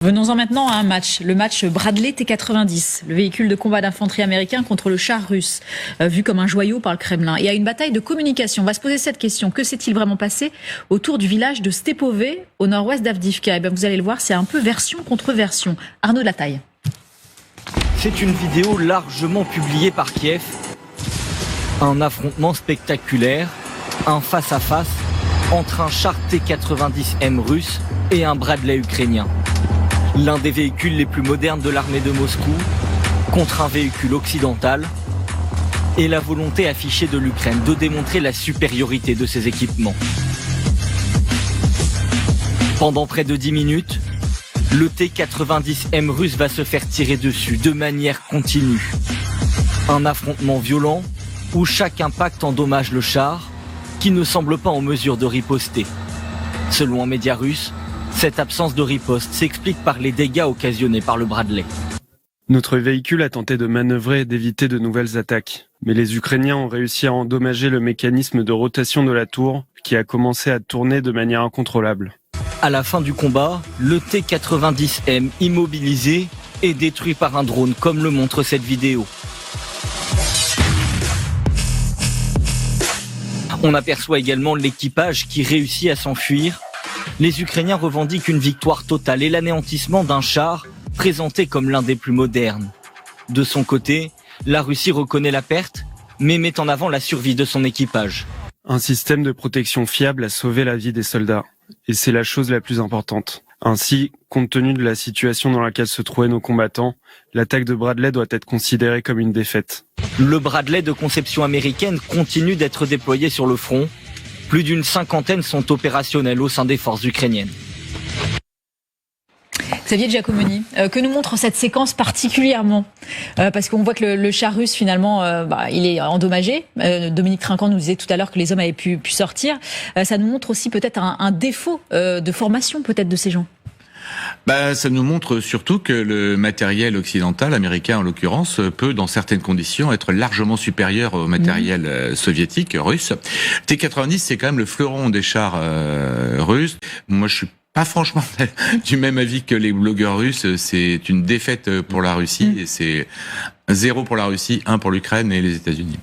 Venons-en maintenant à un match, le match Bradley T-90, le véhicule de combat d'infanterie américain contre le char russe, vu comme un joyau par le Kremlin. Et à une bataille de communication, on va se poser cette question, que s'est-il vraiment passé autour du village de Stepové, au nord-ouest d'Avdiivka? Et bien vous allez le voir, c'est un peu version contre version. Arnaud Lataille. C'est une vidéo largement publiée par Kiev. Un affrontement spectaculaire, un face-à-face entre un char T-90M russe et un Bradley ukrainien. L'un des véhicules les plus modernes de l'armée de Moscou contre un véhicule occidental et la volonté affichée de l'Ukraine de démontrer la supériorité de ses équipements. Pendant près de 10 minutes, le T-90M russe va se faire tirer dessus de manière continue. Un affrontement violent où chaque impact endommage le char qui ne semble pas en mesure de riposter. Selon un média russe, cette absence de riposte s'explique par les dégâts occasionnés par le Bradley. Notre véhicule a tenté de manœuvrer et d'éviter de nouvelles attaques. Mais les Ukrainiens ont réussi à endommager le mécanisme de rotation de la tour qui a commencé à tourner de manière incontrôlable. À la fin du combat, le T-90M immobilisé est détruit par un drone comme le montre cette vidéo. On aperçoit également l'équipage qui réussit à s'enfuir. Les Ukrainiens revendiquent une victoire totale et l'anéantissement d'un char présenté comme l'un des plus modernes. De son côté, la Russie reconnaît la perte, mais met en avant la survie de son équipage. Un système de protection fiable a sauvé la vie des soldats, et c'est la chose la plus importante. Ainsi, compte tenu de la situation dans laquelle se trouvaient nos combattants, l'attaque de Bradley doit être considérée comme une défaite. Le Bradley de conception américaine continue d'être déployé sur le front. Plus d'une cinquantaine sont opérationnels au sein des forces ukrainiennes. Xavier Giacomoni, que nous montre cette séquence particulièrement parce qu'on voit que le char russe finalement il est endommagé. Dominique Trinquant nous disait tout à l'heure que les hommes avaient pu sortir. Ça nous montre aussi peut-être un défaut de formation peut-être de ces gens. Ça nous montre surtout que le matériel occidental, américain en l'occurrence, peut dans certaines conditions être largement supérieur au matériel soviétique, russe. T-90, c'est quand même le fleuron des chars russes. Moi, je suis pas franchement du même avis que les blogueurs russes. C'est une défaite pour la Russie et c'est 0 pour la Russie, 1 pour l'Ukraine et les États-Unis.